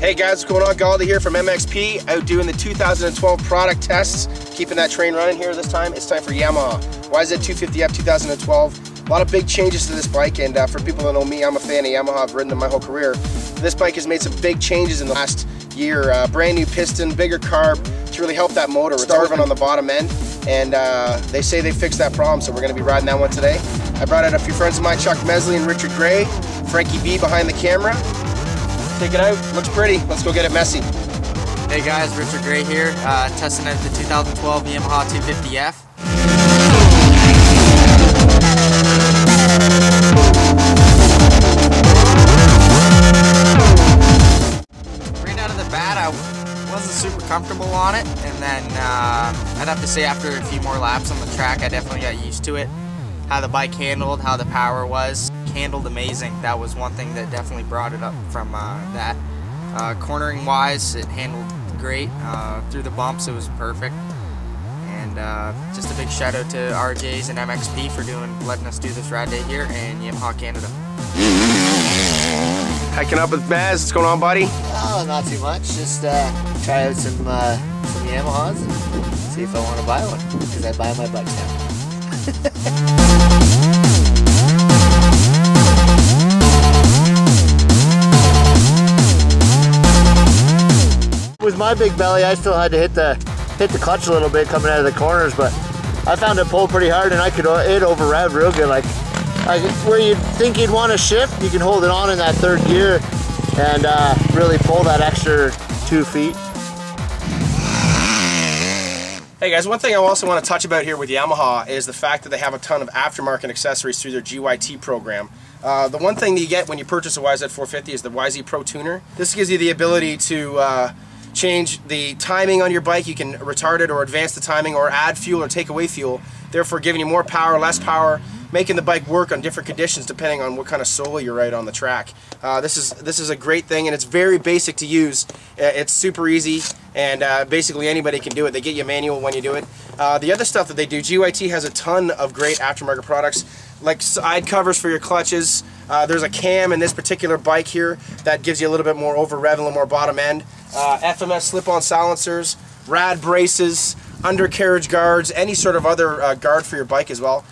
Hey guys, what's going on? Gauld here from MXP, out doing the 2012 product tests, keeping that train running here this time. It's time for Yamaha YZ250F 2012. A lot of big changes to this bike, and for people that know me, I'm a fan of Yamaha. I've ridden them my whole career. This bike has made some big changes in the last year. Brand new piston, bigger carb to really help that motor. It's starving on the bottom end, and they say they fixed that problem, so we're going to be riding that one today. I brought out a few friends of mine, Mesley and Richard Grey, Frankie B behind the camera. Take it out, looks pretty. Let's go get it messy. Hey guys, Richard Grey here, testing out the 2012 Yamaha 250F. Right out of the bat, I wasn't super comfortable on it, and then I'd have to say after a few more laps on the track, I definitely got used to it. How the bike handled, how the power was. Handled amazing. That was one thing that definitely brought it up from that. Cornering wise, it handled great. Through the bumps, it was perfect. And just a big shout out to RJs and MXP for letting us do this ride day here in Yamaha, Canada. Hiking up with Maz, what's going on, buddy? Oh, not too much. Just try out some Yamahas and see if I want to buy one, because I buy my bikes now. With my big belly, I still had to hit the clutch a little bit coming out of the corners, but I found it pulled pretty hard, and it over-revved real good. Like where you'd think you'd want to shift, you can hold it on in that third gear and really pull that extra 2 feet. Hey guys, one thing I also want to touch about here with Yamaha is the fact that they have a ton of aftermarket accessories through their GYT program. The one thing that you get when you purchase a YZ450 is the YZ Pro Tuner. This gives you the ability to change the timing on your bike. You can retard it or advance the timing or add fuel or take away fuel, therefore giving you more power, less power, making the bike work on different conditions depending on what kind of solo you're right on the track. This is a great thing, and it's very basic to use. It's super easy, and basically anybody can do it. They get you a manual when you do it. The other stuff that they do, GYT has a ton of great aftermarket products, like side covers for your clutches. There's a cam in this particular bike here that gives you a little bit more over-rev, a little more bottom end. FMS slip-on silencers, rad braces, undercarriage guards, any sort of other guard for your bike as well.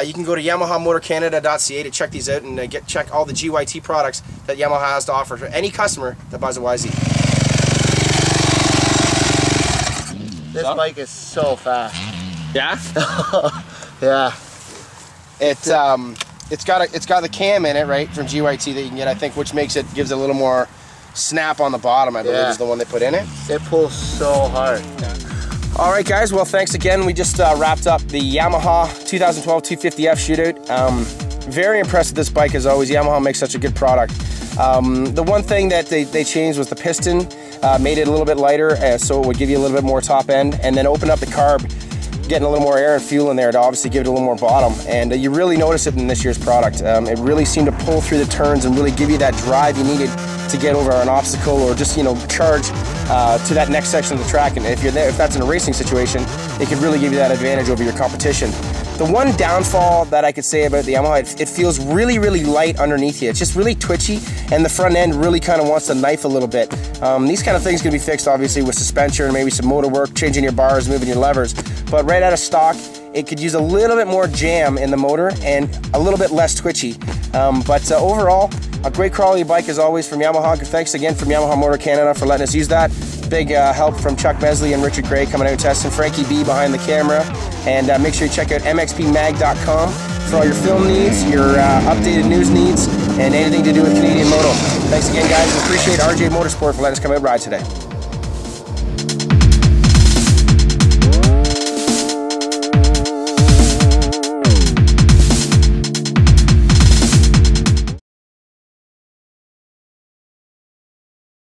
You can go to yamaha-motor.ca to check these out and check all the GYT products that Yamaha has to offer for any customer that buys a YZ. This bike is so fast. Yeah? Yeah. It's got the cam in it, right, from GYT that you can get, I think, which gives it a little more snap on the bottom, I believe, is the one they put in it. It pulls so hard. Alright guys, well thanks again. We just wrapped up the Yamaha 2012 250F shootout. Very impressed with this bike as always. Yamaha makes such a good product. The one thing that they changed was the piston. Made it a little bit lighter so it would give you a little bit more top end, and then open up the carb, getting a little more air and fuel in there to obviously give it a little more bottom. And you really notice it in this year's product. It really seemed to pull through the turns and really give you that drive you needed to get over an obstacle, or just, you know, charge to that next section of the track. And if that's in a racing situation, it could really give you that advantage over your competition. The one downfall that I could say about the Yamaha, it feels really, really light underneath you. It's just really twitchy, and the front end really kind of wants to knife a little bit. These kind of things can be fixed obviously with suspension and maybe some motor work, changing your bars, moving your levers. But right out of stock, it could use a little bit more jam in the motor and a little bit less twitchy. But overall, a great quality bike as always from Yamaha. Thanks again from Yamaha-Motor Canada for letting us use that. Big help from Mesley and Richard Grey coming out testing, Frankie B behind the camera. And make sure you check out mxpmag.com for all your film needs, your updated news needs, and anything to do with Canadian moto. Thanks again guys, we appreciate RJ Motorsport for letting us come out and ride today.